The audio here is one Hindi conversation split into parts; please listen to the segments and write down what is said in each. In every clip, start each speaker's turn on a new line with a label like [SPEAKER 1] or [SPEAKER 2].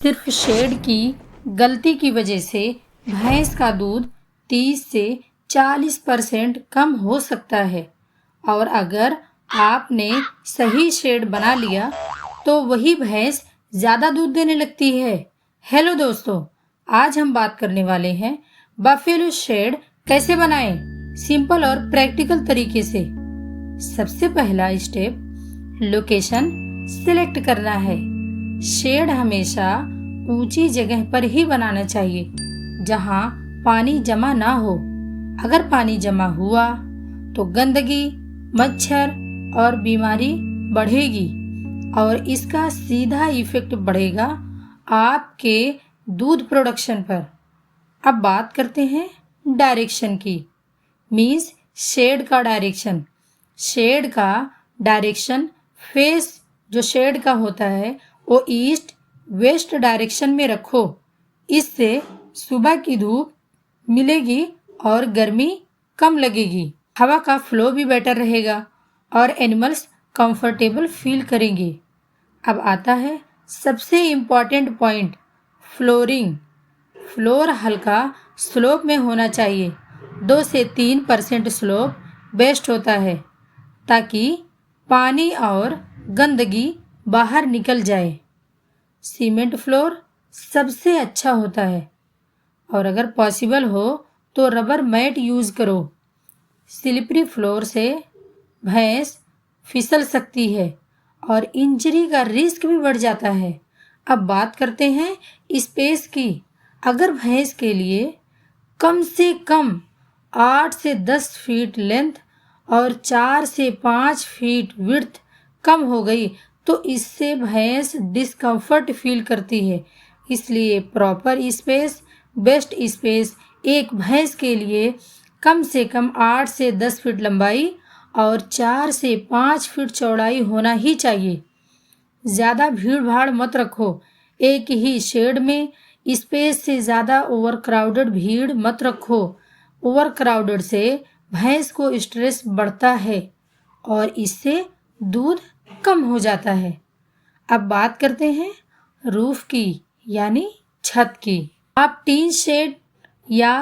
[SPEAKER 1] सिर्फ शेड की गलती की वजह से भैंस का दूध 30 से 40% कम हो सकता है और अगर आपने सही शेड बना लिया तो वही भैंस ज़्यादा दूध देने लगती है। हेलो दोस्तों, आज हम बात करने वाले हैं बफेलो शेड कैसे बनाएं सिंपल और प्रैक्टिकल तरीके से। सबसे पहला स्टेप लोकेशन सिलेक्ट करना है। शेड हमेशा ऊंची जगह पर ही बनाना चाहिए जहां पानी जमा ना हो। अगर पानी जमा हुआ तो गंदगी, मच्छर और बीमारी बढ़ेगी और इसका सीधा इफेक्ट पड़ेगा आपके दूध प्रोडक्शन पर। अब बात करते हैं डायरेक्शन की, मीन्स शेड का डायरेक्शन। शेड का डायरेक्शन फेस जो शेड का होता है वो ईस्ट वेस्ट डायरेक्शन में रखो। इससे सुबह की धूप मिलेगी और गर्मी कम लगेगी। हवा का फ्लो भी बेटर रहेगा और एनिमल्स कंफर्टेबल फील करेंगे। अब आता है सबसे इम्पॉर्टेंट पॉइंट, फ्लोरिंग। फ्लोर हल्का स्लोप में होना चाहिए। 2 से 3% स्लोप बेस्ट होता है ताकि पानी और गंदगी बाहर निकल जाए। सीमेंट फ्लोर सबसे अच्छा होता है और अगर पॉसिबल हो तो रबर मैट यूज़ करो। स्लिपरी फ्लोर से भैंस फिसल सकती है और इंजरी का रिस्क भी बढ़ जाता है। अब बात करते हैं स्पेस की। अगर भैंस के लिए कम से कम 8 से 10 फीट लेंथ और 4 से 5 फीट विड्थ कम हो गई तो इससे भैंस डिस्कम्फर्ट फील करती है। इसलिए प्रॉपर स्पेस, बेस्ट स्पेस एक भैंस के लिए कम से कम 8 से 10 फीट लंबाई और 4 से 5 फीट चौड़ाई होना ही चाहिए। ज़्यादा भीड़ भाड़ मत रखो। एक ही शेड में स्पेस से ज़्यादा ओवरक्राउडेड भीड़ मत रखो। ओवरक्राउडेड से भैंस को स्ट्रेस बढ़ता है और इससे दूध कम हो जाता है। अब बात करते हैं रूफ की, यानी छत की। आप टीन शेड या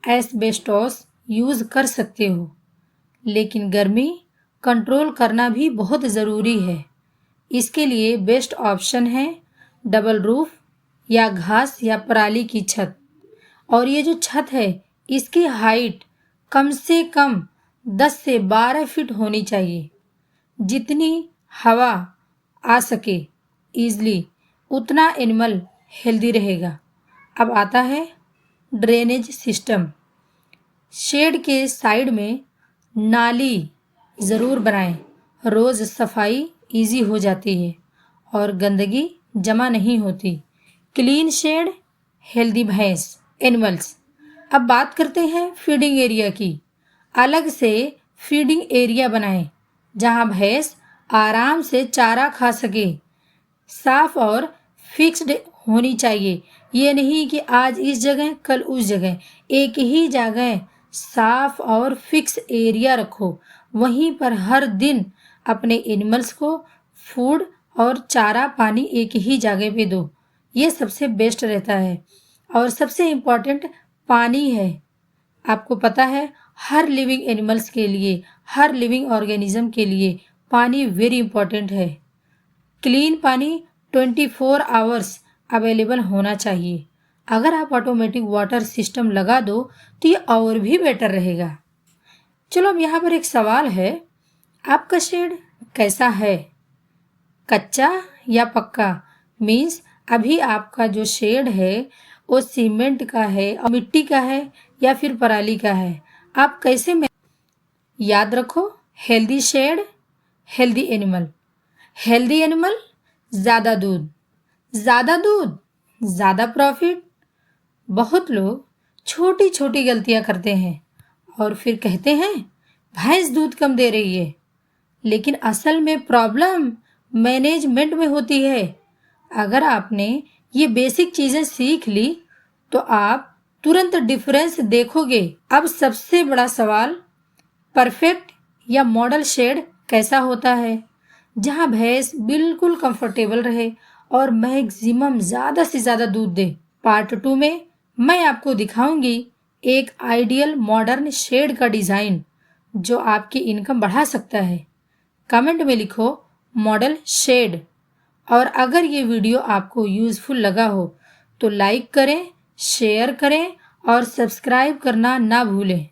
[SPEAKER 1] एस्बेस्टॉस यूज़ कर सकते हो, लेकिन गर्मी कंट्रोल करना भी बहुत ज़रूरी है। इसके लिए बेस्ट ऑप्शन है डबल रूफ या घास या पराली की छत। और ये जो छत है इसकी हाइट कम से कम 10 से 12 फीट होनी चाहिए। जितनी हवा आ सके ईजली उतना एनिमल हेल्दी रहेगा। अब आता है ड्रेनेज सिस्टम। शेड के साइड में नाली ज़रूर बनाएं। रोज़ सफाई इजी हो जाती है और गंदगी जमा नहीं होती। क्लीन शेड, हेल्दी भैंस, एनिमल्स। अब बात करते हैं फीडिंग एरिया की। अलग से फीडिंग एरिया बनाएं जहां भैंस आराम से चारा खा सके। साफ और फिक्स्ड होनी चाहिए। ये नहीं कि आज इस जगह कल उस जगह। एक ही जगह साफ और फिक्स एरिया रखो। वहीं पर हर दिन अपने एनिमल्स को फूड और चारा पानी एक ही जगह पे दो। ये सबसे बेस्ट रहता है। और सबसे इम्पॉर्टेंट पानी है। आपको पता है हर लिविंग एनिमल्स के लिए, हर लिविंग ऑर्गेनिज्म के लिए पानी वेरी इंपॉर्टेंट है। क्लीन पानी 24 आवर्स अवेलेबल होना चाहिए। अगर आप ऑटोमेटिक वाटर सिस्टम लगा दो तो ये और भी बेटर रहेगा। चलो अब यहाँ पर एक सवाल है, आपका शेड कैसा है, कच्चा या पक्का? मीन्स अभी आपका जो शेड है वो सीमेंट का है और मिट्टी का है या फिर पराली का है? आप कैसे में याद रखो, healthy shed, healthy animal. Healthy animal, ज़्यादा दूध, ज़्यादा दूध, ज़्यादा प्रॉफिट। बहुत लोग छोटी छोटी गलतियां करते हैं और फिर कहते हैं भैंस दूध कम दे रही है, लेकिन असल में प्रॉब्लम मैनेजमेंट में होती है। अगर आपने ये बेसिक चीज़ें सीख ली तो आप तुरंत डिफरेंस देखोगे। अब सबसे बड़ा सवाल, परफेक्ट या मॉडल शेड कैसा होता है? जहाँ भैंस बिल्कुल कंफर्टेबल रहे और मैक्सिमम ज़्यादा से ज़्यादा दूध दे। पार्ट 2 में मैं आपको दिखाऊंगी एक आइडियल मॉडर्न शेड का डिज़ाइन जो आपकी इनकम बढ़ा सकता है। कमेंट में लिखो मॉडल शेड। और अगर ये वीडियो आपको यूज़फुल लगा हो तो लाइक करें, शेयर करें और सब्सक्राइब करना ना भूलें।